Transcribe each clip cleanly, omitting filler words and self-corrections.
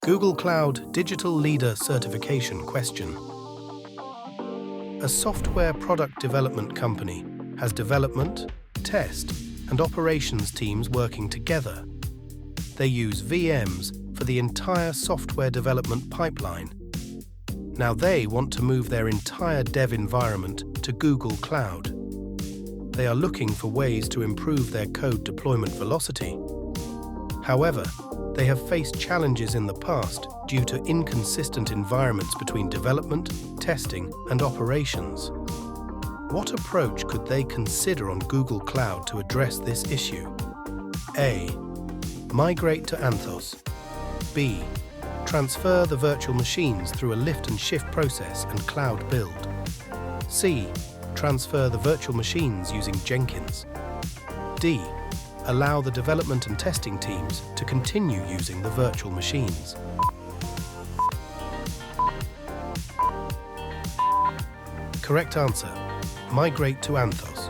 Google Cloud Digital Leader Certification question. A software product development company has development, test, and operations teams working together. They use VMs for the entire software development pipeline. Now they want to move their entire dev environment to Google Cloud. They are looking for ways to improve their code deployment velocity. However, they have faced challenges in the past due to inconsistent environments between development, testing, and operations. What approach could they consider on Google Cloud to address this issue? A. Migrate to Anthos. B. Transfer the virtual machines through a lift and shift process and cloud build. C. Transfer the virtual machines using Jenkins. D. Allow the development and testing teams to continue using the virtual machines. Correct answer: migrate to Anthos.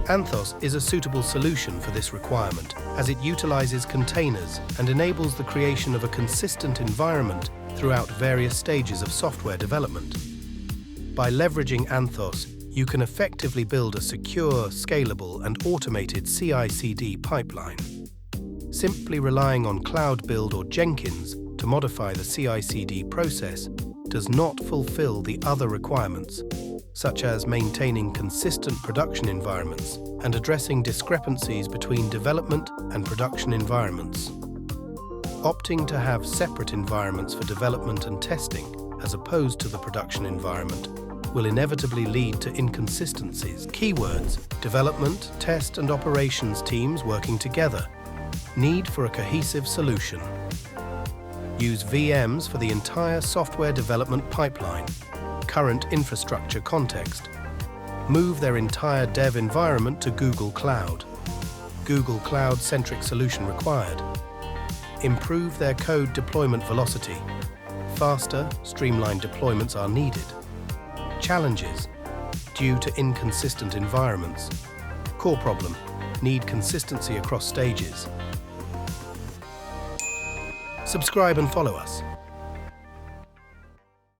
Anthos is a suitable solution for this requirement as it utilizes containers and enables the creation of a consistent environment throughout various stages of software development. By leveraging Anthos, you can effectively build a secure, scalable, and automated CI/CD pipeline. Simply relying on Cloud Build or Jenkins to modify the CI/CD process does not fulfill the other requirements, such as maintaining consistent production environments and addressing discrepancies between development and production environments. Opting to have separate environments for development and testing, as opposed to the production environment, will inevitably lead to inconsistencies. Keywords: development, test, and operations teams working together. Need for a cohesive solution. Use VMs for the entire software development pipeline. Current infrastructure context. Move their entire dev environment to Google Cloud. Google Cloud-centric solution required. Improve their code deployment velocity. Faster, streamlined deployments are needed. Challenges: due to inconsistent environments. Core problem: need consistency across stages. Subscribe and follow us.